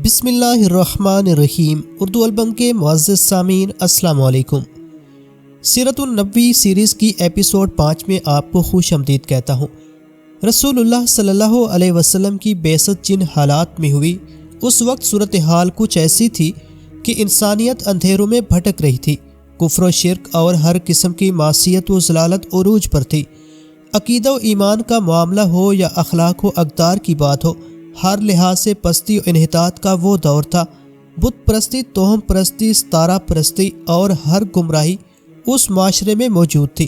بسم اللہ الرحمن الرحیم۔ اردو البم کے معزز سامعین السلام علیکم۔ سیرت النبوی سیریز کی ایپیسوڈ 5 میں آپ کو خوش آمدید کہتا ہوں۔ رسول اللہ صلی اللہ علیہ وسلم کی بعثت جن حالات میں ہوئی، اس وقت صورتحال کچھ ایسی تھی کہ انسانیت اندھیروں میں بھٹک رہی تھی۔ کفر و شرک اور ہر قسم کی معصیت و ضلالت عروج پر تھی۔ عقیدہ و ایمان کا معاملہ ہو یا اخلاق و اقدار کی بات ہو، ہر لحاظ سے پستی و انحطاط کا وہ دور تھا۔ بت پرستی، توہم پرستی، ستارہ پرستی اور ہر گمراہی اس معاشرے میں موجود تھی۔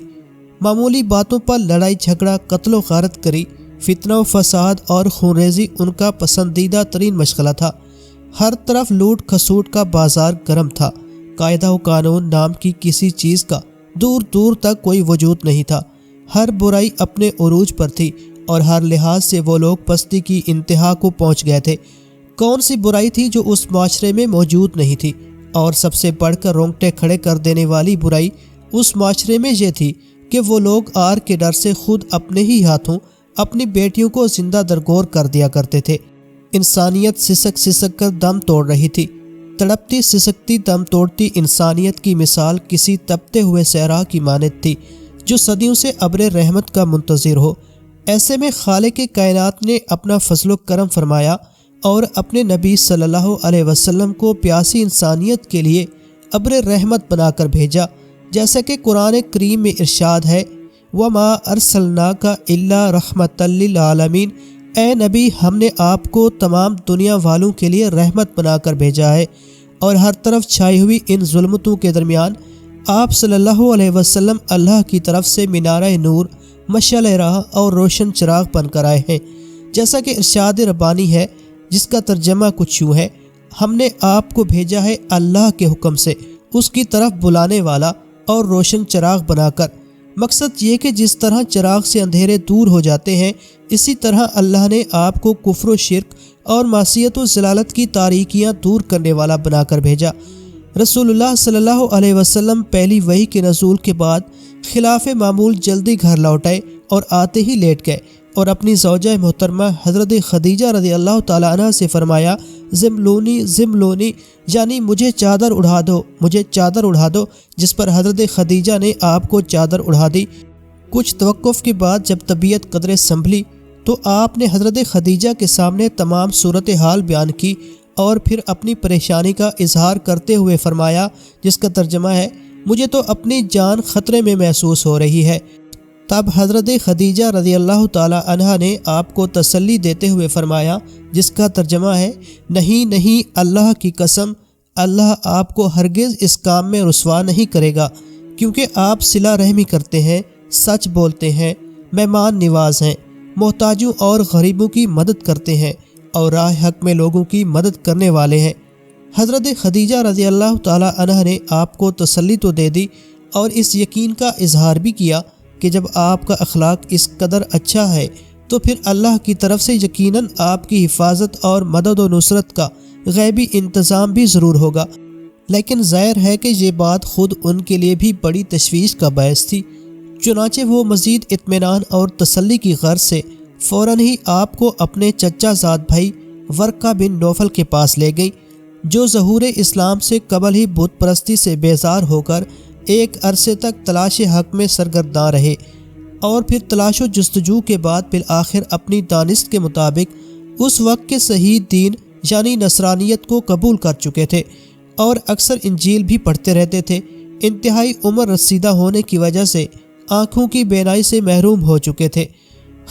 معمولی باتوں پر لڑائی جھگڑا، قتل و غارت گری، فتنہ و فساد اور خونریزی ان کا پسندیدہ ترین مشغلہ تھا۔ ہر طرف لوٹ کھسوٹ کا بازار گرم تھا۔ قاعدہ و قانون نام کی کسی چیز کا دور دور تک کوئی وجود نہیں تھا۔ ہر برائی اپنے عروج پر تھی اور ہر لحاظ سے وہ لوگ پستی کی انتہا کو پہنچ گئے تھے۔ کون سی برائی تھی جو اس معاشرے میں موجود نہیں تھی؟ اور سب سے بڑھ کر رونگٹے کھڑے کر دینے والی برائی اس معاشرے میں یہ تھی کہ وہ لوگ آر کے ڈر سے خود اپنے ہی ہاتھوں اپنی بیٹیوں کو زندہ درگور کر دیا کرتے تھے۔ انسانیت سسک سسک کر دم توڑ رہی تھی۔ تڑپتی سسکتی دم توڑتی انسانیت کی مثال کسی تپتے ہوئے صحرا کی مانند تھی جو صدیوں سے ابر رحمت کا منتظر ہو۔ ایسے میں خالق کائنات نے اپنا فضل و کرم فرمایا اور اپنے نبی صلی اللہ علیہ وسلم کو پیاسی انسانیت کے لیے ابر رحمت بنا کر بھیجا، جیسا کہ قرآن کریم میں ارشاد ہے، وَمَا أَرْسَلْنَاكَ إِلَّا رَحْمَةً لِّلْعَالَمِينَ۔ اے نبی، ہم نے آپ کو تمام دنیا والوں کے لیے رحمت بنا کر بھیجا ہے۔ اور ہر طرف چھائی ہوئی ان ظلمتوں کے درمیان آپ صلی اللہ علیہ وسلم اللہ کی طرف سے مینارہ نور، مشعل راہ اور روشن چراغ بن کر آئے ہیں، جیسا کہ ارشاد ربانی ہے، جس کا ترجمہ کچھ یوں ہے، ہم نے آپ کو بھیجا ہے اللہ کے حکم سے، اس کی طرف بلانے والا اور روشن چراغ بنا کر۔ مقصد یہ کہ جس طرح چراغ سے اندھیرے دور ہو جاتے ہیں، اسی طرح اللہ نے آپ کو کفر و شرک اور معصیت و ضلالت کی تاریکیاں دور کرنے والا بنا کر بھیجا۔ رسول اللہ صلی اللہ علیہ وسلم پہلی وحی کے نزول کے بعد خلاف معمول جلدی گھر لوٹ آئے اور آتے ہی لیٹ گئے اور اپنی زوجہ محترمہ حضرت خدیجہ رضی اللہ تعالیٰ عنہ سے فرمایا، زملونی زملونی، یعنی مجھے چادر اڑا دو، مجھے چادر اڑا دو، جس پر حضرت خدیجہ نے آپ کو چادر اڑا دی۔ کچھ توقف کے بعد جب طبیعت قدرے سنبھلی تو آپ نے حضرت خدیجہ کے سامنے تمام صورتحال بیان کی اور پھر اپنی پریشانی کا اظہار کرتے ہوئے فرمایا، جس کا ترجمہ ہے، مجھے تو اپنی جان خطرے میں محسوس ہو رہی ہے۔ تب حضرت خدیجہ رضی اللہ تعالی عنہا نے آپ کو تسلی دیتے ہوئے فرمایا، جس کا ترجمہ ہے، نہیں نہیں، اللہ کی قسم، اللہ آپ کو ہرگز اس کام میں رسوا نہیں کرے گا، کیونکہ آپ صلہ رحمی کرتے ہیں، سچ بولتے ہیں، مہمان نواز ہیں، محتاجوں اور غریبوں کی مدد کرتے ہیں اور راہ حق میں لوگوں کی مدد کرنے والے ہیں۔ حضرت خدیجہ رضی اللہ تعالیٰ عنہ نے آپ کو تسلی تو دے دی اور اس یقین کا اظہار بھی کیا کہ جب آپ کا اخلاق اس قدر اچھا ہے تو پھر اللہ کی طرف سے یقیناً آپ کی حفاظت اور مدد و نصرت کا غیبی انتظام بھی ضرور ہوگا۔ لیکن ظاہر ہے کہ یہ بات خود ان کے لیے بھی بڑی تشویش کا باعث تھی، چنانچہ وہ مزید اطمینان اور تسلی کی غرض سے فوراً ہی آپ کو اپنے چچا زاد بھائی ورقہ بن نوفل کے پاس لے گئی، جو ظہور اسلام سے قبل ہی بت پرستی سے بیزار ہو کر ایک عرصے تک تلاش حق میں سرگرداں رہے اور پھر تلاش و جستجو کے بعد بالآخر اپنی دانست کے مطابق اس وقت کے صحیح دین یعنی نصرانیت کو قبول کر چکے تھے اور اکثر انجیل بھی پڑھتے رہتے تھے۔ انتہائی عمر رسیدہ ہونے کی وجہ سے آنکھوں کی بینائی سے محروم ہو چکے تھے۔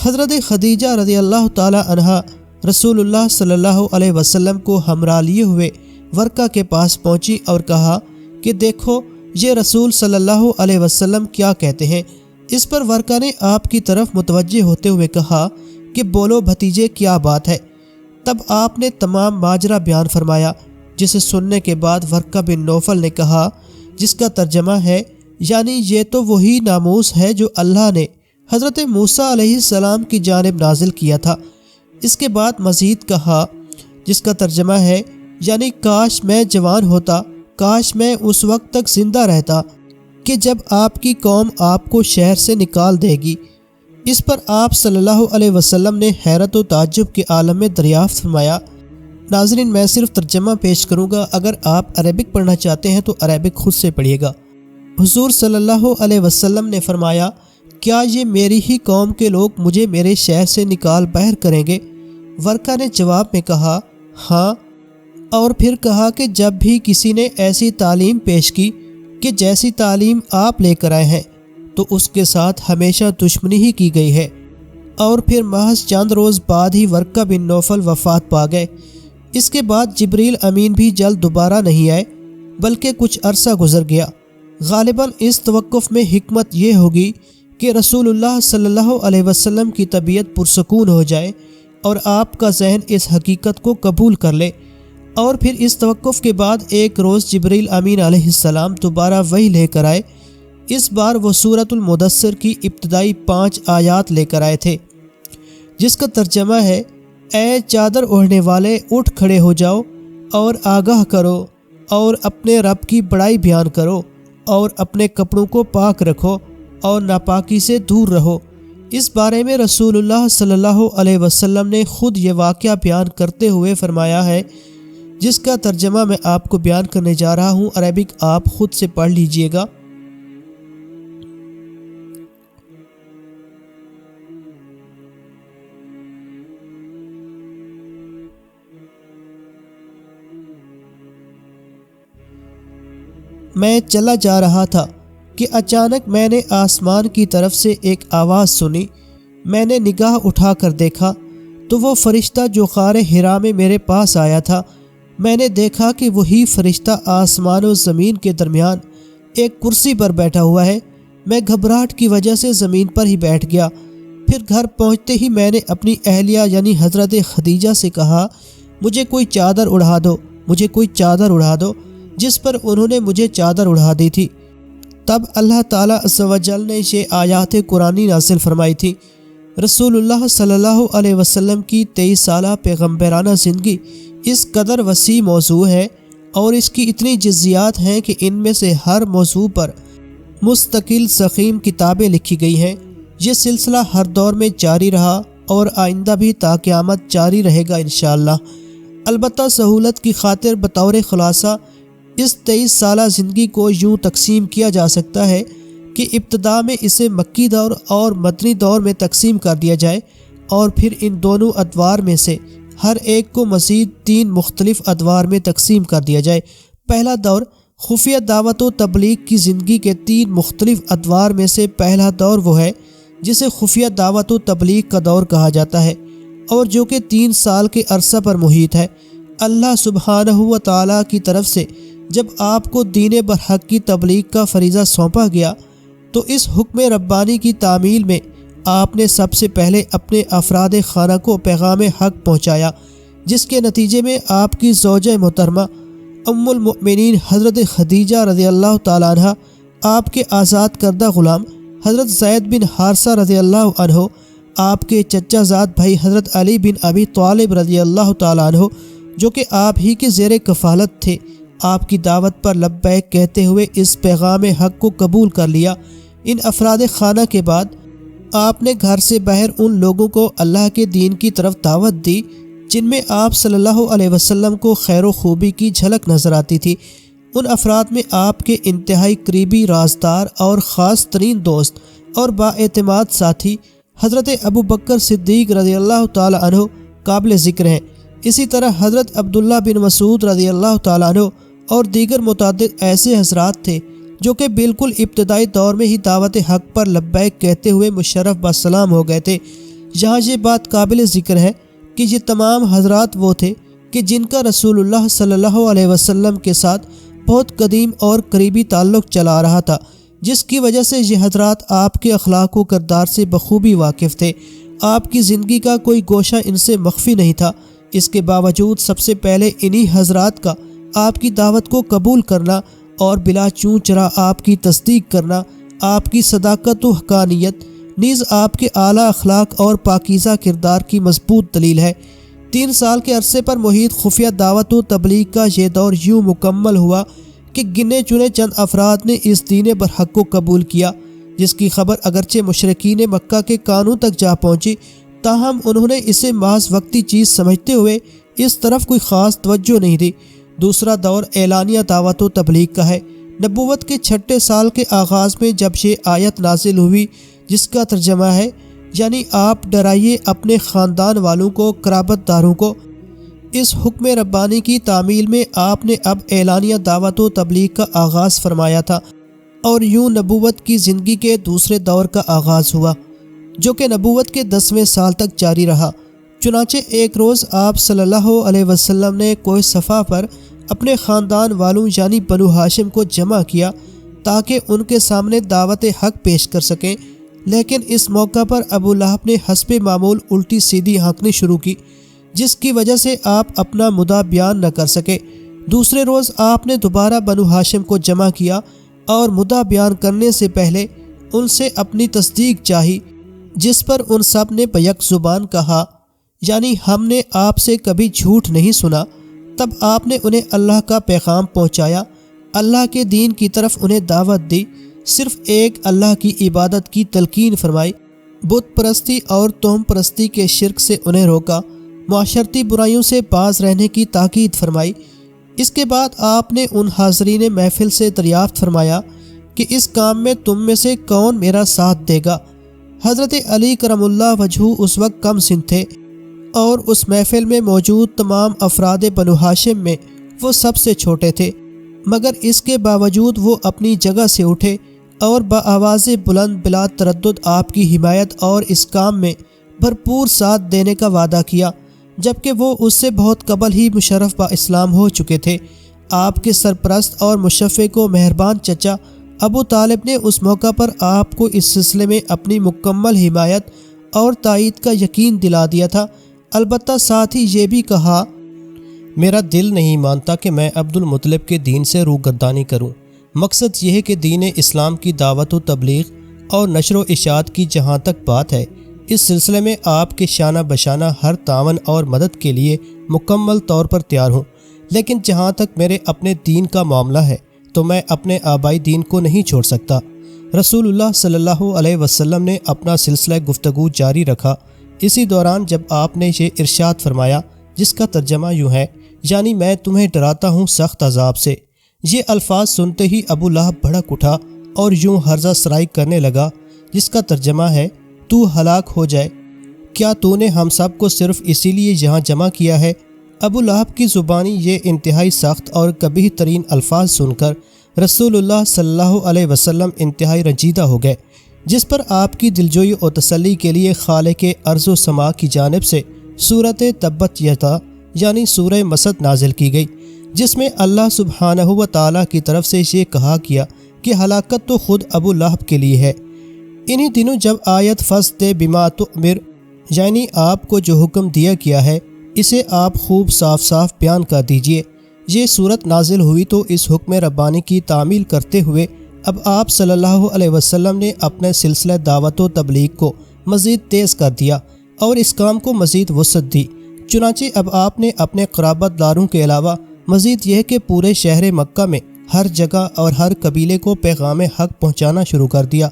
حضرت خدیجہ رضی اللہ تعالی عنہا رسول اللہ صلی اللہ علیہ وسلم کو ہمراہ لیے ہوئے ورقہ کے پاس پہنچی اور کہا کہ دیکھو یہ رسول صلی اللہ علیہ وسلم کیا کہتے ہیں۔ اس پر ورقہ نے آپ کی طرف متوجہ ہوتے ہوئے کہا کہ بولو بھتیجے، کیا بات ہے؟ تب آپ نے تمام ماجرا بیان فرمایا، جسے سننے کے بعد ورقہ بن نوفل نے کہا، جس کا ترجمہ ہے، یعنی یہ تو وہی ناموس ہے جو اللہ نے حضرت موسیٰ علیہ السلام کی جانب نازل کیا تھا۔ اس کے بعد مزید کہا، جس کا ترجمہ ہے، یعنی کاش میں جوان ہوتا، کاش میں اس وقت تک زندہ رہتا کہ جب آپ کی قوم آپ کو شہر سے نکال دے گی۔ اس پر آپ صلی اللہ علیہ وسلم نے حیرت و تعجب کے عالم میں دریافت فرمایا، ناظرین میں صرف ترجمہ پیش کروں گا، اگر آپ عربک پڑھنا چاہتے ہیں تو عربک خود سے پڑھیے گا۔ حضور صلی اللہ علیہ وسلم نے فرمایا، کیا یہ میری ہی قوم کے لوگ مجھے میرے شہر سے نکال باہر کریں گے؟ ورقہ نے جواب میں کہا ہاں، اور پھر کہا کہ جب بھی کسی نے ایسی تعلیم پیش کی کہ جیسی تعلیم آپ لے کر آئے ہیں تو اس کے ساتھ ہمیشہ دشمنی ہی کی گئی ہے۔ اور پھر محض چند روز بعد ہی ورقہ بن نوفل وفات پا گئے۔ اس کے بعد جبریل امین بھی جلد دوبارہ نہیں آئے، بلکہ کچھ عرصہ گزر گیا۔ غالباً اس توقف میں حکمت یہ ہوگی کہ رسول اللہ صلی اللہ علیہ وسلم کی طبیعت پرسکون ہو جائے اور آپ کا ذہن اس حقیقت کو قبول کر لے، اور پھر اس توقف کے بعد ایک روز جبریل امین علیہ السلام دوبارہ وحی لے کر آئے۔ اس بار وہ سورۃ المدثر کی ابتدائی 5 آیات لے کر آئے تھے، جس کا ترجمہ ہے، اے چادر اوڑھنے والے اٹھ کھڑے ہو جاؤ اور آگاہ کرو اور اپنے رب کی بڑائی بیان کرو اور اپنے کپڑوں کو پاک رکھو اور ناپاکی سے دور رہو۔ اس بارے میں رسول اللہ صلی اللہ علیہ وسلم نے خود یہ واقعہ بیان کرتے ہوئے فرمایا ہے، جس کا ترجمہ میں آپ کو بیان کرنے جا رہا ہوں۔ عربک آپ خود سے پڑھ لیجئے گا۔ میں چلا جا رہا تھا کہ اچانک میں نے آسمان کی طرف سے ایک آواز سنی۔ میں نے نگاہ اٹھا کر دیکھا تو وہ فرشتہ جو غار حرا میں میرے پاس آیا تھا، میں نے دیکھا کہ وہی فرشتہ آسمان و زمین کے درمیان ایک کرسی پر بیٹھا ہوا ہے۔ میں گھبراہٹ کی وجہ سے زمین پر ہی بیٹھ گیا۔ پھر گھر پہنچتے ہی میں نے اپنی اہلیہ یعنی حضرت خدیجہ سے کہا، مجھے کوئی چادر اڑا دو، مجھے کوئی چادر اڑا دو، جس پر انہوں نے مجھے چادر اڑا دی تھی۔ تب اللہ تعالیٰ عز و جل نے یہ آیات قرآنی نازل فرمائی تھی۔ رسول اللہ صلی اللہ علیہ وسلم کی 23 سالہ پیغمبرانہ زندگی اس قدر وسیع موضوع ہے اور اس کی اتنی جزیات ہیں کہ ان میں سے ہر موضوع پر مستقل ضخیم کتابیں لکھی گئی ہیں۔ یہ سلسلہ ہر دور میں جاری رہا اور آئندہ بھی تا قیامت جاری رہے گا انشاءاللہ۔ البتہ سہولت کی خاطر بطور خلاصہ اس 23 سالہ زندگی کو یوں تقسیم کیا جا سکتا ہے کہ ابتدا میں اسے مکی دور اور مدنی دور میں تقسیم کر دیا جائے، اور پھر ان دونوں ادوار میں سے ہر ایک کو مزید 3 مختلف ادوار میں تقسیم کر دیا جائے۔ پہلا دور خفیہ دعوت و تبلیغ کی زندگی کے 3 مختلف ادوار میں سے پہلا دور وہ ہے جسے خفیہ دعوت و تبلیغ کا دور کہا جاتا ہے، اور جو کہ 3 سال کے عرصہ پر محیط ہے۔ اللہ سبحانہ و تعالیٰ کی طرف سے جب آپ کو دین برحق کی تبلیغ کا فریضہ سونپا گیا تو اس حکم ربانی کی تعمیل میں آپ نے سب سے پہلے اپنے افراد خانہ کو پیغام حق پہنچایا، جس کے نتیجے میں آپ کی زوجہ محترمہ ام المؤمنین حضرت خدیجہ رضی اللہ تعالیٰ عنہ، آپ کے آزاد کردہ غلام حضرت زید بن حارثہ رضی اللہ عنہ، آپ کے چچا زاد بھائی حضرت علی بن ابی طالب رضی اللہ تعالیٰ عنہ، جو کہ آپ ہی کے زیر کفالت تھے، آپ کی دعوت پر لبیک کہتے ہوئے اس پیغام حق کو قبول کر لیا۔ ان افراد خانہ کے بعد آپ نے گھر سے باہر ان لوگوں کو اللہ کے دین کی طرف دعوت دی جن میں آپ صلی اللہ علیہ وسلم کو خیر و خوبی کی جھلک نظر آتی تھی۔ ان افراد میں آپ کے انتہائی قریبی رازدار اور خاص ترین دوست اور بااعتماد ساتھی حضرت ابو بکر صدیق رضی اللہ تعالی عنہ قابل ذکر ہیں۔ اسی طرح حضرت عبداللہ بن مسعود رضی اللہ تعالیٰ عنہ اور دیگر متعدد ایسے حضرات تھے جو کہ بالکل ابتدائی دور میں ہی دعوت حق پر لبیک کہتے ہوئے مشرف بسلام ہو گئے تھے۔ یہاں یہ بات قابل ذکر ہے کہ یہ تمام حضرات وہ تھے کہ جن کا رسول اللہ صلی اللہ علیہ وسلم کے ساتھ بہت قدیم اور قریبی تعلق چلا رہا تھا، جس کی وجہ سے یہ حضرات آپ کے اخلاق و کردار سے بخوبی واقف تھے۔ آپ کی زندگی کا کوئی گوشہ ان سے مخفی نہیں تھا۔ اس کے باوجود سب سے پہلے انہی حضرات کا آپ کی دعوت کو قبول کرنا اور بلا چون چرا آپ کی تصدیق کرنا آپ کی صداقت و حقانیت نیز آپ کے اعلیٰ اخلاق اور پاکیزہ کردار کی مضبوط دلیل ہے۔ 3 سال کے عرصے پر محیط خفیہ دعوت و تبلیغ کا یہ دور یوں مکمل ہوا کہ گنے چنے چند افراد نے اس دین برحق کو قبول کیا، جس کی خبر اگرچہ مشرکین مکہ کے کانوں تک جا پہنچی، تاہم انہوں نے اسے محض وقتی چیز سمجھتے ہوئے اس طرف کوئی خاص توجہ نہیں دی۔ دوسرا دور اعلانیہ دعوت و تبلیغ کا ہے۔ نبوت کے 6 سال کے آغاز میں جب یہ آیت نازل ہوئی جس کا ترجمہ ہے یعنی آپ ڈرائیے اپنے خاندان والوں کو، قرابت داروں کو، اس حکم ربانی کی تعمیل میں آپ نے اب اعلانیہ دعوت و تبلیغ کا آغاز فرمایا تھا، اور یوں نبوت کی زندگی کے دوسرے دور کا آغاز ہوا جو کہ نبوت کے 10ویں سال تک جاری رہا۔ چنانچہ ایک روز آپ صلی اللہ علیہ وسلم نے کوہ صفا پر اپنے خاندان والوں یعنی بنو ہاشم کو جمع کیا تاکہ ان کے سامنے دعوت حق پیش کر سکیں، لیکن اس موقع پر ابو لہب نے حسب معمول الٹی سیدھی ہانکنی شروع کی جس کی وجہ سے آپ اپنا مدعا بیان نہ کر سکے۔ دوسرے روز آپ نے دوبارہ بنو ہاشم کو جمع کیا اور مدعا بیان کرنے سے پہلے ان سے اپنی تصدیق چاہی، جس پر ان سب نے بیک زبان کہا یعنی ہم نے آپ سے کبھی جھوٹ نہیں سنا۔ تب آپ نے انہیں اللہ کا پیغام پہنچایا، اللہ کے دین کی طرف انہیں دعوت دی، صرف ایک اللہ کی عبادت کی تلقین فرمائی، بت پرستی اور توہم پرستی کے شرک سے انہیں روکا، معاشرتی برائیوں سے باز رہنے کی تاکید فرمائی۔ اس کے بعد آپ نے ان حاضرین محفل سے دریافت فرمایا کہ اس کام میں تم میں سے کون میرا ساتھ دے گا؟ حضرت علی کرم اللہ وجہہ اس وقت کم سن تھے اور اس محفل میں موجود تمام افراد بنو ہاشم میں وہ سب سے چھوٹے تھے، مگر اس کے باوجود وہ اپنی جگہ سے اٹھے اور بآواز بلند بلا تردد آپ کی حمایت اور اس کام میں بھرپور ساتھ دینے کا وعدہ کیا، جبکہ وہ اس سے بہت قبل ہی مشرف با اسلام ہو چکے تھے۔ آپ کے سرپرست اور مشفق و مہربان چچا ابو طالب نے اس موقع پر آپ کو اس سلسلے میں اپنی مکمل حمایت اور تائید کا یقین دلا دیا تھا، البتہ ساتھ ہی یہ بھی کہا، میرا دل نہیں مانتا کہ میں عبد المطلب کے دین سے روگردانی کروں۔ مقصد یہ ہے کہ دین اسلام کی دعوت و تبلیغ اور نشر و اشاعت کی جہاں تک بات ہے، اس سلسلے میں آپ کے شانہ بشانہ ہر تعاون اور مدد کے لیے مکمل طور پر تیار ہوں، لیکن جہاں تک میرے اپنے دین کا معاملہ ہے تو میں اپنے آبائی دین کو نہیں چھوڑ سکتا۔ رسول اللہ صلی اللہ علیہ وسلم نے اپنا سلسلہ گفتگو جاری رکھا۔ اسی دوران جب آپ نے یہ ارشاد فرمایا جس کا ترجمہ یوں ہے یعنی میں تمہیں ڈراتا ہوں سخت عذاب سے، یہ الفاظ سنتے ہی ابو لہب بھڑک اٹھا اور یوں ہرزہ سرائی کرنے لگا جس کا ترجمہ ہے تو ہلاک ہو جائے، کیا تو نے ہم سب کو صرف اسی لیے یہاں جمع کیا ہے؟ ابو لہب کی زبانی یہ انتہائی سخت اور قبیح ترین الفاظ سن کر رسول اللہ صلی اللہ علیہ وسلم انتہائی رنجیدہ ہو گئے، جس پر آپ کی دلجوئی و تسلی کے لیے خالق ارض و سما کی جانب سے سورۃ تبت یدا یعنی سورہ مسد نازل کی گئی، جس میں اللہ سبحانہ و تعالیٰ کی طرف سے یہ کہا کیا کہ ہلاکت تو خود ابو لہب کے لیے ہے۔ انہی دنوں جب آیت فاصدع بما تؤمر یعنی آپ کو جو حکم دیا گیا ہے اسے آپ خوب صاف صاف بیان کر دیجئے، یہ صورت نازل ہوئی تو اس حکم ربانی کی تعمیل کرتے ہوئے اب آپ صلی اللہ علیہ وسلم نے اپنے سلسلہ دعوت و تبلیغ کو مزید تیز کر دیا اور اس کام کو مزید وسعت دی۔ چنانچہ اب آپ نے اپنے قرابت داروں کے علاوہ مزید یہ کہ پورے شہر مکہ میں ہر جگہ اور ہر قبیلے کو پیغام حق پہنچانا شروع کر دیا۔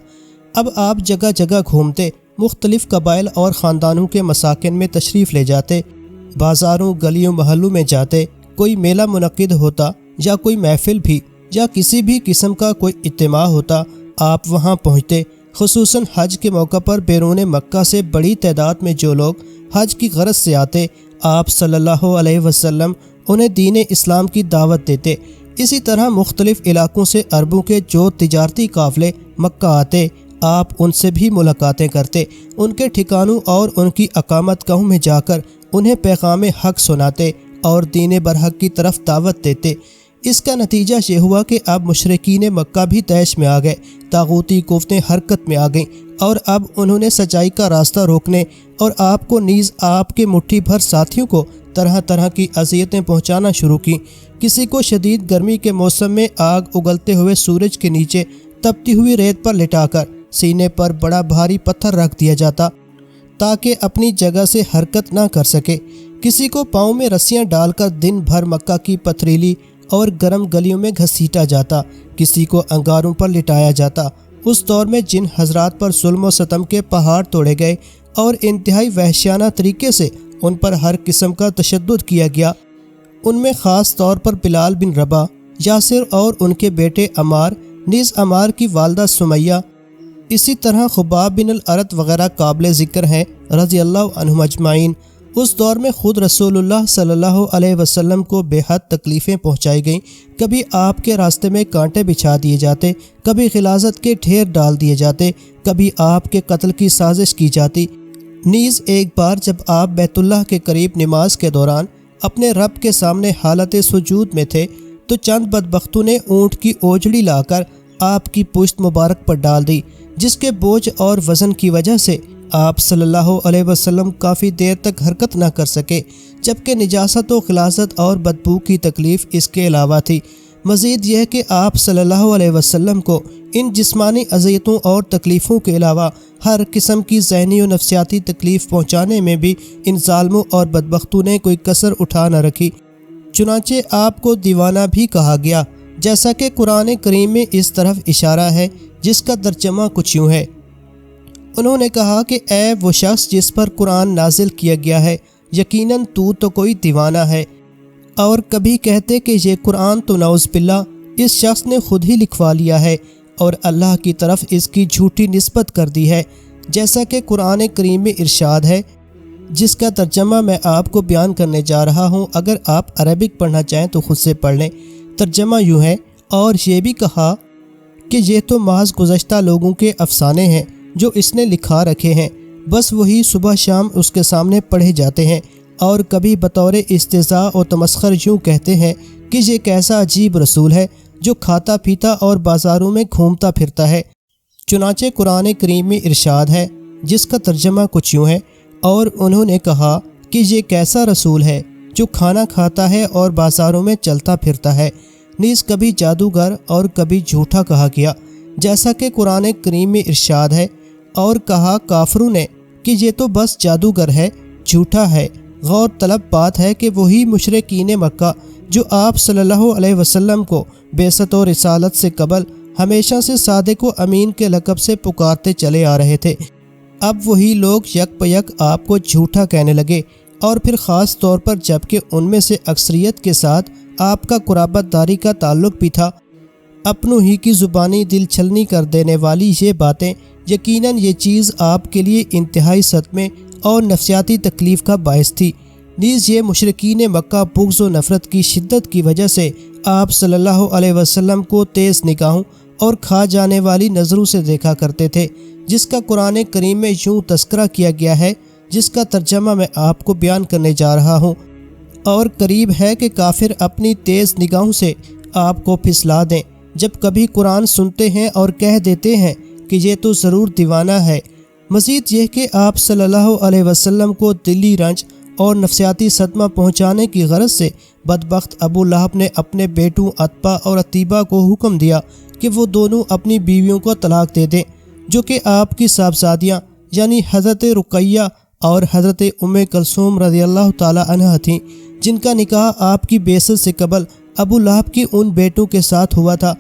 اب آپ جگہ جگہ گھومتے، مختلف قبائل اور خاندانوں کے مساکن میں تشریف لے جاتے، بازاروں گلیوں محلوں میں جاتے، کوئی میلہ منعقد ہوتا یا کوئی محفل بھی یا کسی بھی قسم کا کوئی اجتماع ہوتا، آپ وہاں پہنچتے۔ خصوصاً حج کے موقع پر بیرون مکہ سے بڑی تعداد میں جو لوگ حج کی غرض سے آتے، آپ صلی اللہ علیہ وسلم انہیں دین اسلام کی دعوت دیتے۔ اسی طرح مختلف علاقوں سے عربوں کے جو تجارتی قافلے مکہ آتے، آپ ان سے بھی ملاقاتیں کرتے، ان کے ٹھکانوں اور ان کی اقامت گاہوں میں جا کر انہیں پیغام حق سناتے اور دین برحق کی طرف دعوت دیتے۔ اس کا نتیجہ یہ ہوا کہ اب مشرکین مکہ بھی طیش میں آ گئے، طاغوتی قوتیں حرکت میں آ گئیں اور اب انہوں نے سچائی کا راستہ روکنے اور آپ کو نیز آپ کے مٹھی بھر ساتھیوں کو طرح طرح کی اذیتیں پہنچانا شروع کی۔ کسی کو شدید گرمی کے موسم میں آگ اگلتے ہوئے سورج کے نیچے تپتی ہوئی ریت پر لٹا کر سینے پر بڑا بھاری پتھر رکھ دیا جاتا تاکہ اپنی جگہ سے حرکت نہ کر سکے۔ کسی کو پاؤں میں رسیاں ڈال کر دن بھر مکہ کی پتھریلی اور گرم گلیوں میں گھسیٹا جاتا، کسی کو انگاروں پر لٹایا جاتا۔ اس دور میں جن حضرات پر ظلم و ستم کے پہاڑ توڑے گئے اور انتہائی وحشیانہ طریقے سے ان پر ہر قسم کا تشدد کیا گیا۔ ان میں خاص طور پر بلال بن رباح، یاسر اور ان کے بیٹے عمار، نیز عمار کی والدہ سمیہ، اسی طرح خباب بن الارت وغیرہ قابل ذکر ہیں رضی اللہ عنہم اجمعین۔ اس دور میں خود رسول اللہ صلی اللہ علیہ وسلم کو بے حد تکلیفیں پہنچائی گئیں۔ کبھی آپ کے راستے میں کانٹے بچھا دیے جاتے، کبھی غلاظت کے ڈھیر ڈال دیے جاتے، کبھی آپ کے قتل کی سازش کی جاتی۔ نیز ایک بار جب آپ بیت اللہ کے قریب نماز کے دوران اپنے رب کے سامنے حالت سجود میں تھے تو چند بدبختوں نے اونٹ کی اوجڑی لا کر آپ کی پشت مبارک پر ڈال دی، جس کے بوجھ اور وزن کی وجہ سے آپ صلی اللہ علیہ وسلم کافی دیر تک حرکت نہ کر سکے، جبکہ نجاست و غلاظت اور بدبو کی تکلیف اس کے علاوہ تھی۔ مزید یہ کہ آپ صلی اللہ علیہ وسلم کو ان جسمانی اذیتوں اور تکلیفوں کے علاوہ ہر قسم کی ذہنی و نفسیاتی تکلیف پہنچانے میں بھی ان ظالموں اور بدبختوں نے کوئی کسر اٹھا نہ رکھی۔ چنانچہ آپ کو دیوانہ بھی کہا گیا، جیسا کہ قرآن کریم میں اس طرف اشارہ ہے، جس کا ترجمہ کچھ یوں ہے۔ انہوں نے کہا کہ اے وہ شخص جس پر قرآن نازل کیا گیا ہے، یقیناً تو کوئی دیوانہ ہے۔ اور کبھی کہتے کہ یہ قرآن تو نعوذ باللہ اس شخص نے خود ہی لکھوا لیا ہے اور اللہ کی طرف اس کی جھوٹی نسبت کر دی ہے، جیسا کہ قرآن کریم میں ارشاد ہے، جس کا ترجمہ میں آپ کو بیان کرنے جا رہا ہوں۔ اگر آپ عربک پڑھنا چاہیں تو خود سے پڑھ لیں۔ ترجمہ یوں ہے، اور یہ بھی کہا کہ یہ تو محض گزشتہ لوگوں کے افسانے ہیں جو اس نے لکھا رکھے ہیں، بس وہی صبح شام اس کے سامنے پڑھے جاتے ہیں، اور کبھی بطور استہزاء و تمسخر یوں کہتے ہیں کہ یہ کیسا عجیب رسول ہے جو کھاتا پیتا اور بازاروں میں گھومتا پھرتا ہے۔ چنانچہ قرآن کریم میں ارشاد ہے، جس کا ترجمہ کچھ یوں ہے، اور انہوں نے کہا کہ یہ کیسا رسول ہے جو کھانا کھاتا ہے اور بازاروں میں چلتا پھرتا ہے۔ نیز کبھی جادوگر اور کبھی جھوٹا کہا گیا، جیسا کہ قرآن کریم میں ارشاد ہے، اور کہا کافروں نے کہ یہ تو بس جادوگر ہے، جھوٹا ہے۔ غور طلب بات ہے کہ وہی مشرکین مکہ جو آپ صلی اللہ علیہ وسلم کو بعثت و رسالت سے قبل ہمیشہ سے صادق و امین کے لقب سے پکارتے چلے آ رہے تھے، اب وہی لوگ یک بیک آپ کو جھوٹا کہنے لگے، اور پھر خاص طور پر جب کہ ان میں سے اکثریت کے ساتھ آپ کا قرابت داری کا تعلق بھی تھا۔ اپنوں ہی کی زبانی دل چھلنی کر دینے والی یہ باتیں، یقیناً یہ چیز آپ کے لیے انتہائی صدمے اور نفسیاتی تکلیف کا باعث تھی۔ نیز یہ مشرکین مکہ بغض و نفرت کی شدت کی وجہ سے آپ صلی اللہ علیہ وسلم کو تیز نگاہوں اور کھا جانے والی نظروں سے دیکھا کرتے تھے، جس کا قرآن کریم میں یوں تذکرہ کیا گیا ہے، جس کا ترجمہ میں آپ کو بیان کرنے جا رہا ہوں۔ اور قریب ہے کہ کافر اپنی تیز نگاہوں سے آپ کو پھسلا دیں جب کبھی قرآن سنتے ہیں اور کہہ دیتے ہیں کہ یہ تو ضرور دیوانہ ہے۔ مزید یہ کہ آپ صلی اللہ علیہ وسلم کو دلی رنج اور نفسیاتی صدمہ پہنچانے کی غرض سے بدبخت ابو لہب نے اپنے بیٹوں عتبہ اور عتیبہ کو حکم دیا کہ وہ دونوں اپنی بیویوں کو طلاق دے دیں، جو کہ آپ کی صاحبزادیاں یعنی حضرت رقیہ اور حضرت ام کلثوم رضی اللہ تعالی عنہ تھیں، جن کا نکاح آپ کی بعثت سے قبل ابو لہب کی ان بیٹوں کے ساتھ ہوا تھا۔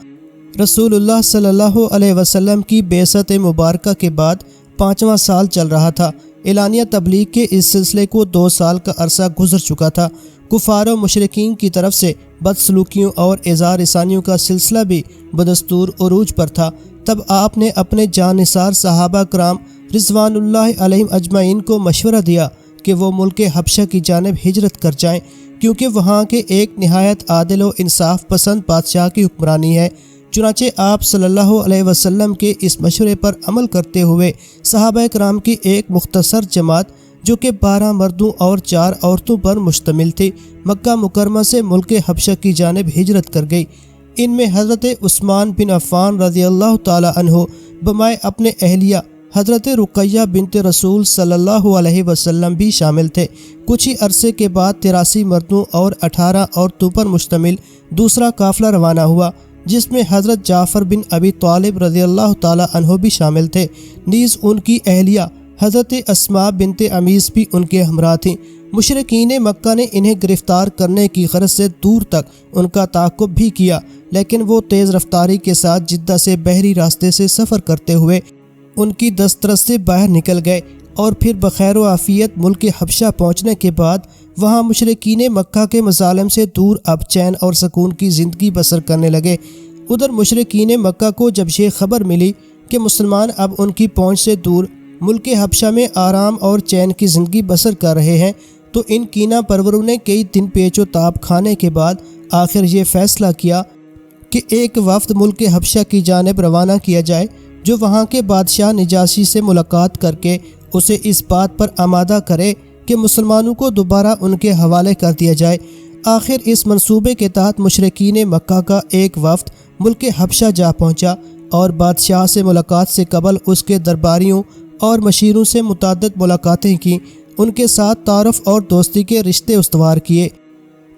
رسول اللہ صلی اللہ علیہ وسلم کی بعثت مبارکہ کے بعد 5واں سال چل رہا تھا۔ اعلانیہ تبلیغ کے اس سلسلے کو 2 سال کا عرصہ گزر چکا تھا۔ کفار و مشرکین کی طرف سے بدسلوکیوں اور اظہار رسانیوں کا سلسلہ بھی بدستور عروج پر تھا۔ تب آپ نے اپنے جان نثار صحابہ کرام رضوان اللہ علیہم اجمعین کو مشورہ دیا کہ وہ ملک حبشہ کی جانب ہجرت کر جائیں، کیونکہ وہاں کے ایک نہایت عادل و انصاف پسند بادشاہ کی حکمرانی ہے۔ چنانچہ آپ صلی اللہ علیہ وسلم کے اس مشورے پر عمل کرتے ہوئے صحابہ کرام کی ایک مختصر جماعت، جو کہ 12 مردوں اور 4 عورتوں پر مشتمل تھی، مکہ مکرمہ سے ملک حبشہ کی جانب ہجرت کر گئی۔ ان میں حضرت عثمان بن عفان رضی اللہ تعالی عنہ بمائے اپنے اہلیہ حضرت رقیہ بنت رسول صلی اللہ علیہ وسلم بھی شامل تھے۔ کچھ ہی عرصے کے بعد 83 مردوں اور 18 عورتوں پر مشتمل دوسرا قافلہ روانہ ہوا، جس میں حضرت جعفر بن ابی طالب رضی اللہ تعالی عنہ بھی شامل تھے۔ نیز ان کی اہلیہ حضرت اسماء بنت عمیس بھی ان کے ہمراہ تھیں۔ مشرکین مکہ نے انہیں گرفتار کرنے کی غرض سے دور تک ان کا تعاقب بھی کیا، لیکن وہ تیز رفتاری کے ساتھ جدہ سے بحری راستے سے سفر کرتے ہوئے ان کی دسترس سے باہر نکل گئے اور پھر بخیر و عافیت ملک حبشہ پہنچنے کے بعد وہاں مشرکین مکہ کے مظالم سے دور اب چین اور سکون کی زندگی بسر کرنے لگے۔ ادھر مشرکین مکہ کو جب یہ خبر ملی کہ مسلمان اب ان کی پہنچ سے دور ملک حبشہ میں آرام اور چین کی زندگی بسر کر رہے ہیں، تو ان کینہ پروروں نے کئی دن پیچ و تاب کھانے کے بعد آخر یہ فیصلہ کیا کہ ایک وفد ملک حبشہ کی جانب روانہ کیا جائے، جو وہاں کے بادشاہ نجاشی سے ملاقات کر کے اسے اس بات پر آمادہ کرے کہ مسلمانوں کو دوبارہ ان کے حوالے کر دیا جائے۔ آخر اس منصوبے کے تحت مشرکین مکہ کا ایک وفد ملک حبشہ جا پہنچا اور بادشاہ سے ملاقات سے قبل اس کے درباریوں اور مشیروں سے متعدد ملاقاتیں کی، ان کے ساتھ تعارف اور دوستی کے رشتے استوار کیے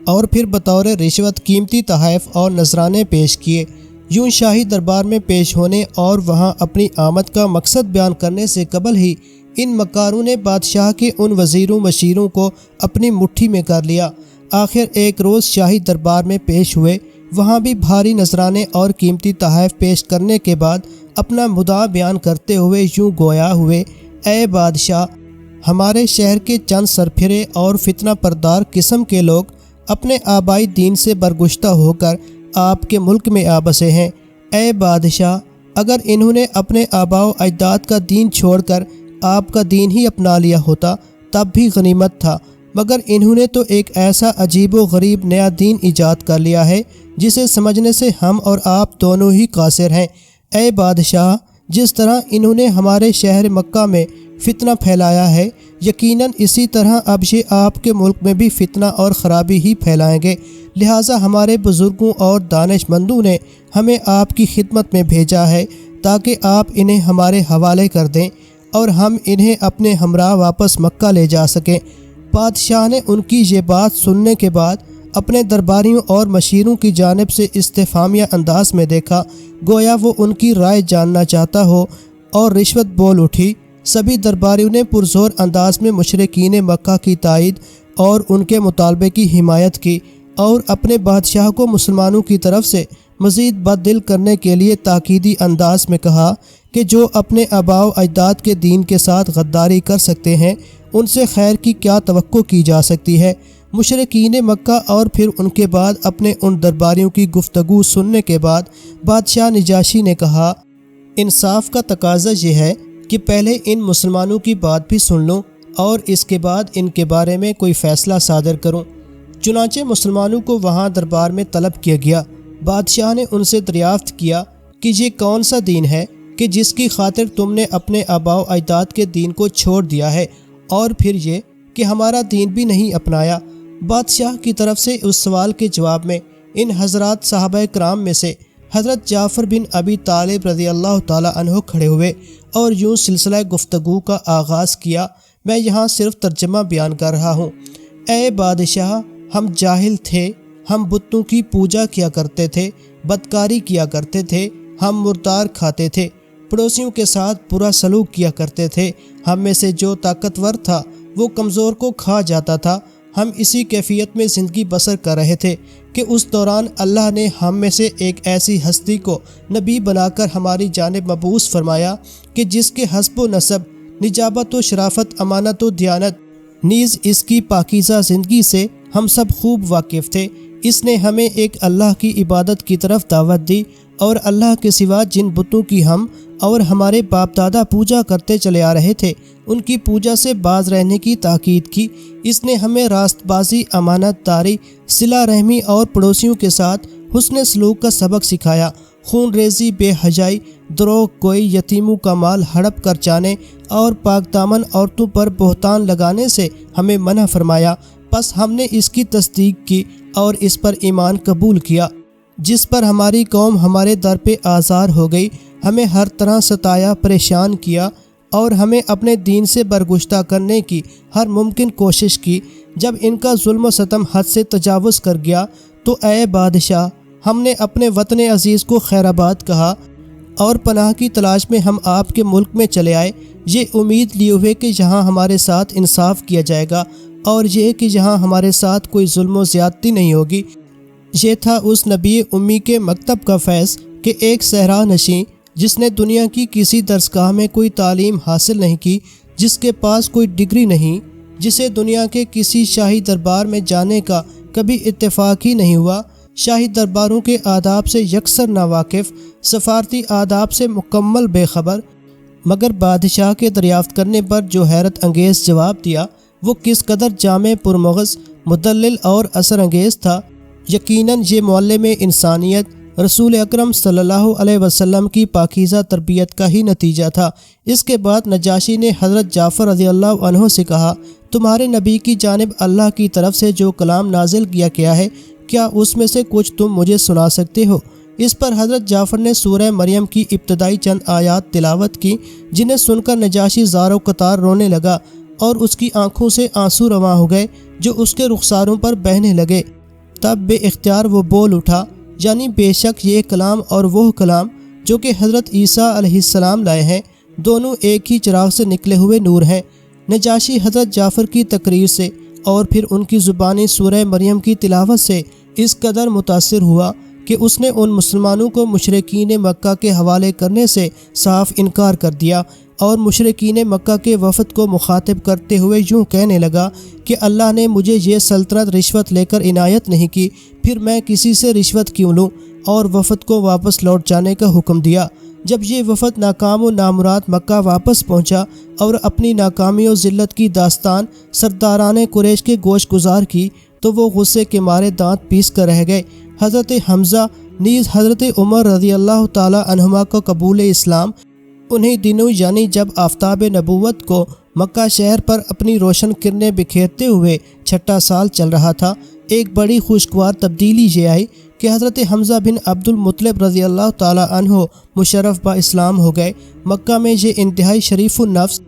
اور پھر بطور رشوت قیمتی تحائف اور نذرانے پیش کیے۔ یوں شاہی دربار میں پیش ہونے اور وہاں اپنی آمد کا مقصد بیان کرنے سے قبل ہی ان مکاروں نے بادشاہ کے ان وزیروں مشیروں کو اپنی مٹھی میں کر لیا۔ آخر ایک روز شاہی دربار میں پیش ہوئے، وہاں بھی بھاری نذرانے اور قیمتی تحائف پیش کرنے کے بعد اپنا مدعا بیان کرتے ہوئے یوں گویا ہوئے: اے بادشاہ، ہمارے شہر کے چند سرپھرے اور فتنہ پردار قسم کے لوگ اپنے آبائی دین سے برگشتہ ہو کر آپ کے ملک میں آ بسے ہیں۔ اے بادشاہ، اگر انہوں نے اپنے آباء و اجداد کا دین چھوڑ کر آپ کا دین ہی اپنا لیا ہوتا تب بھی غنیمت تھا، مگر انہوں نے تو ایک ایسا عجیب و غریب نیا دین ایجاد کر لیا ہے جسے سمجھنے سے ہم اور آپ دونوں ہی قاصر ہیں۔ اے بادشاہ، جس طرح انہوں نے ہمارے شہر مکہ میں فتنہ پھیلایا ہے، یقیناً اسی طرح اب یہ آپ کے ملک میں بھی فتنہ اور خرابی ہی پھیلائیں گے، لہٰذا ہمارے بزرگوں اور دانش مندوں نے ہمیں آپ کی خدمت میں بھیجا ہے تاکہ آپ انہیں ہمارے حوالے کر دیں اور ہم انہیں اپنے ہمراہ واپس مکہ لے جا سکیں۔ بادشاہ نے ان کی یہ بات سننے کے بعد اپنے درباریوں اور مشیروں کی جانب سے استفہامیہ انداز میں دیکھا، گویا وہ ان کی رائے جاننا چاہتا ہو، اور رشوت بول اٹھی۔ سبھی درباریوں نے پرزور انداز میں مشرکین مکہ کی تائید اور ان کے مطالبے کی حمایت کی اور اپنے بادشاہ کو مسلمانوں کی طرف سے مزید بد دل کرنے کے لیے تاکیدی انداز میں کہا کہ جو اپنے آباء و اجداد کے دین کے ساتھ غداری کر سکتے ہیں، ان سے خیر کی کیا توقع کی جا سکتی ہے۔ مشرکین مکہ اور پھر ان کے بعد اپنے ان درباریوں کی گفتگو سننے کے بعد بادشاہ نجاشی نے کہا: انصاف کا تقاضا یہ ہے کہ پہلے ان مسلمانوں کی بات بھی سن لوں اور اس کے بعد ان کے بارے میں کوئی فیصلہ صادر کروں۔ چنانچہ مسلمانوں کو وہاں دربار میں طلب کیا گیا۔ بادشاہ نے ان سے دریافت کیا کہ یہ کون سا دین ہے کہ جس کی خاطر تم نے اپنے آباء و اجداد کے دین کو چھوڑ دیا ہے، اور پھر یہ کہ ہمارا دین بھی نہیں اپنایا۔ بادشاہ کی طرف سے اس سوال کے جواب میں ان حضرات صحابہ کرام میں سے حضرت جعفر بن ابی طالب رضی اللہ تعالی عنہ کھڑے ہوئے اور یوں سلسلہ گفتگو کا آغاز کیا۔ میں یہاں صرف ترجمہ بیان کر رہا ہوں۔ اے بادشاہ، ہم جاہل تھے، ہم بتوں کی پوجا کیا کرتے تھے، بدکاری کیا کرتے تھے، ہم مردار کھاتے تھے، پڑوسیوں کے ساتھ برا سلوک کیا کرتے تھے، ہم میں سے جو طاقتور تھا وہ کمزور کو کھا جاتا تھا۔ ہم اسی کیفیت میں زندگی بسر کر رہے تھے کہ اس دوران اللہ نے ہم میں سے ایک ایسی ہستی کو نبی بنا کر ہماری جانب مبعوث فرمایا کہ جس کے حسب و نسب، نجابت و شرافت، امانت و دیانت، نیز اس کی پاکیزہ زندگی سے ہم سب خوب واقف تھے۔ اس نے ہمیں ایک اللہ کی عبادت کی طرف دعوت دی اور اللہ کے سوا جن بتوں کی ہم اور ہمارے باپ دادا پوجا کرتے چلے آ رہے تھے ان کی پوجا سے باز رہنے کی تاکید کی۔ اس نے ہمیں راست بازی، امانت داری، صلہ رحمی اور پڑوسیوں کے ساتھ حسن سلوک کا سبق سکھایا۔ خون ریزی، بے حیائی، دروغ گوئی، یتیموں کا مال ہڑپ کر جانے اور پاک دامن عورتوں پر بہتان لگانے سے ہمیں منع فرمایا۔ پس ہم نے اس کی تصدیق کی اور اس پر ایمان قبول کیا، جس پر ہماری قوم ہمارے در پہ آزار ہو گئی، ہمیں ہر طرح ستایا، پریشان کیا اور ہمیں اپنے دین سے برگشتہ کرنے کی ہر ممکن کوشش کی۔ جب ان کا ظلم و ستم حد سے تجاوز کر گیا تو اے بادشاہ، ہم نے اپنے وطن عزیز کو خیر آباد کہا اور پناہ کی تلاش میں ہم آپ کے ملک میں چلے آئے، یہ امید لیے ہوئے کہ یہاں ہمارے ساتھ انصاف کیا جائے گا اور یہ کہ یہاں ہمارے ساتھ کوئی ظلم و زیادتی نہیں ہوگی۔ یہ تھا اس نبی امی کے مکتب کا فیض کہ ایک صحرا نشین جس نے دنیا کی کسی درسگاہ میں کوئی تعلیم حاصل نہیں کی، جس کے پاس کوئی ڈگری نہیں، جسے دنیا کے کسی شاہی دربار میں جانے کا کبھی اتفاق ہی نہیں ہوا، شاہی درباروں کے آداب سے یکسر ناواقف، سفارتی آداب سے مکمل بے خبر، مگر بادشاہ کے دریافت کرنے پر جو حیرت انگیز جواب دیا وہ کس قدر جامع، پرمغز، مدلل اور اثر انگیز تھا۔ یقیناً یہ معلم انسانیت رسول اکرم صلی اللہ علیہ وسلم کی پاکیزہ تربیت کا ہی نتیجہ تھا۔ اس کے بعد نجاشی نے حضرت جعفر رضی اللہ عنہ سے کہا، تمہارے نبی کی جانب اللہ کی طرف سے جو کلام نازل کیا گیا ہے، کیا اس میں سے کچھ تم مجھے سنا سکتے ہو؟ اس پر حضرت جعفر نے سورہ مریم کی ابتدائی چند آیات تلاوت کی، جنہیں سن کر نجاشی زار و قطار رونے لگا اور اس کی آنکھوں سے آنسو رواں ہو گئے جو اس کے رخساروں پر بہنے لگے۔ تب بے اختیار وہ بول اٹھا، یعنی بے شک یہ کلام اور وہ کلام جو کہ حضرت عیسیٰ علیہ السلام لائے ہیں، دونوں ایک ہی چراغ سے نکلے ہوئے نور ہیں۔ نجاشی حضرت جعفر کی تقریر سے اور پھر ان کی زبانی سورہ مریم کی تلاوت سے اس قدر متاثر ہوا کہ اس نے ان مسلمانوں کو مشرکین مکہ کے حوالے کرنے سے صاف انکار کر دیا اور مشرکین مکہ کے وفد کو مخاطب کرتے ہوئے یوں کہنے لگا کہ اللہ نے مجھے یہ سلطنت رشوت لے کر عنایت نہیں کی، پھر میں کسی سے رشوت کیوں لوں؟ اور وفد کو واپس لوٹ جانے کا حکم دیا۔ جب یہ وفد ناکام و نامراد مکہ واپس پہنچا اور اپنی ناکامی و ذلت کی داستان سرداران قریش کے گوش گزار کی تو وہ غصے کے مارے دانت پیس کر رہ گئے۔ حضرت حمزہ نیز حضرت عمر رضی اللہ تعالی عنہما کا قبول اسلام انہی دنوں، یعنی جب آفتاب نبوت کو مکہ شہر پر اپنی روشن کرنیں بکھیرتے ہوئے چھٹا سال چل رہا تھا، ایک بڑی خوشگوار تبدیلی یہ آئی کہ حضرت حمزہ بن عبد المطلب رضی اللہ تعالی عنہ مشرف با اسلام ہو گئے۔ مکہ میں یہ انتہائی شریف النفس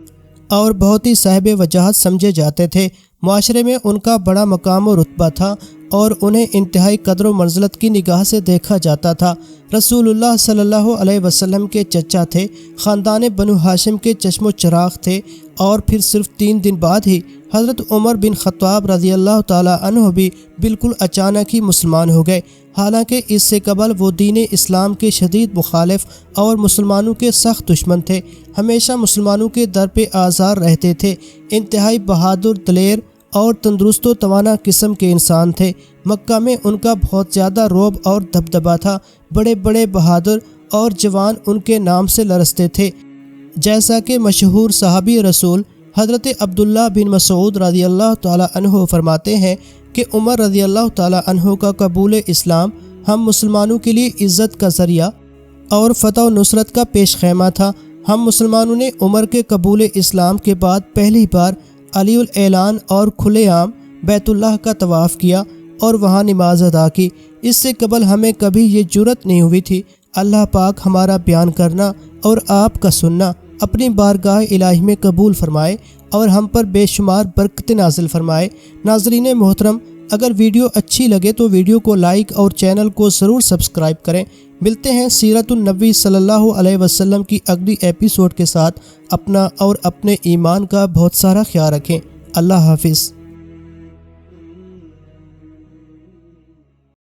اور بہت ہی صاحب وجاہت سمجھے جاتے تھے۔ معاشرے میں ان کا بڑا مقام و رتبہ تھا اور انہیں انتہائی قدر و منزلت کی نگاہ سے دیکھا جاتا تھا۔ رسول اللہ صلی اللہ علیہ وسلم کے چچا تھے، خاندان بنو ہاشم کے چشم و چراغ تھے، اور پھر صرف 3 دن بعد ہی حضرت عمر بن خطاب رضی اللہ تعالی عنہ بھی بالکل اچانک ہی مسلمان ہو گئے، حالانکہ اس سے قبل وہ دین اسلام کے شدید مخالف اور مسلمانوں کے سخت دشمن تھے، ہمیشہ مسلمانوں کے در پہ آزار رہتے تھے، انتہائی بہادر، دلیر اور تندرست و توانا قسم کے انسان تھے۔ مکہ میں ان کا بہت زیادہ رعب اور دبدبہ تھا، بڑے بڑے بہادر اور جوان ان کے نام سے لرزتے تھے، جیسا کہ مشہور صحابی رسول حضرت عبداللہ بن مسعود رضی اللہ تعالی عنہ فرماتے ہیں کہ عمر رضی اللہ تعالی عنہ کا قبول اسلام ہم مسلمانوں کے لیے عزت کا ذریعہ اور فتح و نصرت کا پیش خیمہ تھا۔ ہم مسلمانوں نے عمر کے قبول اسلام کے بعد پہلی بار علی الاعلان اور کھلے عام بیت اللہ کا طواف کیا اور وہاں نماز ادا کی۔ اس سے قبل ہمیں کبھی یہ جرت نہیں ہوئی تھی۔ اللہ پاک ہمارا بیان کرنا اور آپ کا سننا اپنی بارگاہ الہی میں قبول فرمائے اور ہم پر بے شمار برکت نازل فرمائے۔ ناظرین محترم، اگر ویڈیو اچھی لگے تو ویڈیو کو لائک اور چینل کو ضرور سبسکرائب کریں۔ ملتے ہیں سیرت النبی صلی اللہ علیہ وسلم کی اگلی ایپیسوڈ کے ساتھ۔ اپنا اور اپنے ایمان کا بہت سارا خیال رکھیں۔ اللہ حافظ۔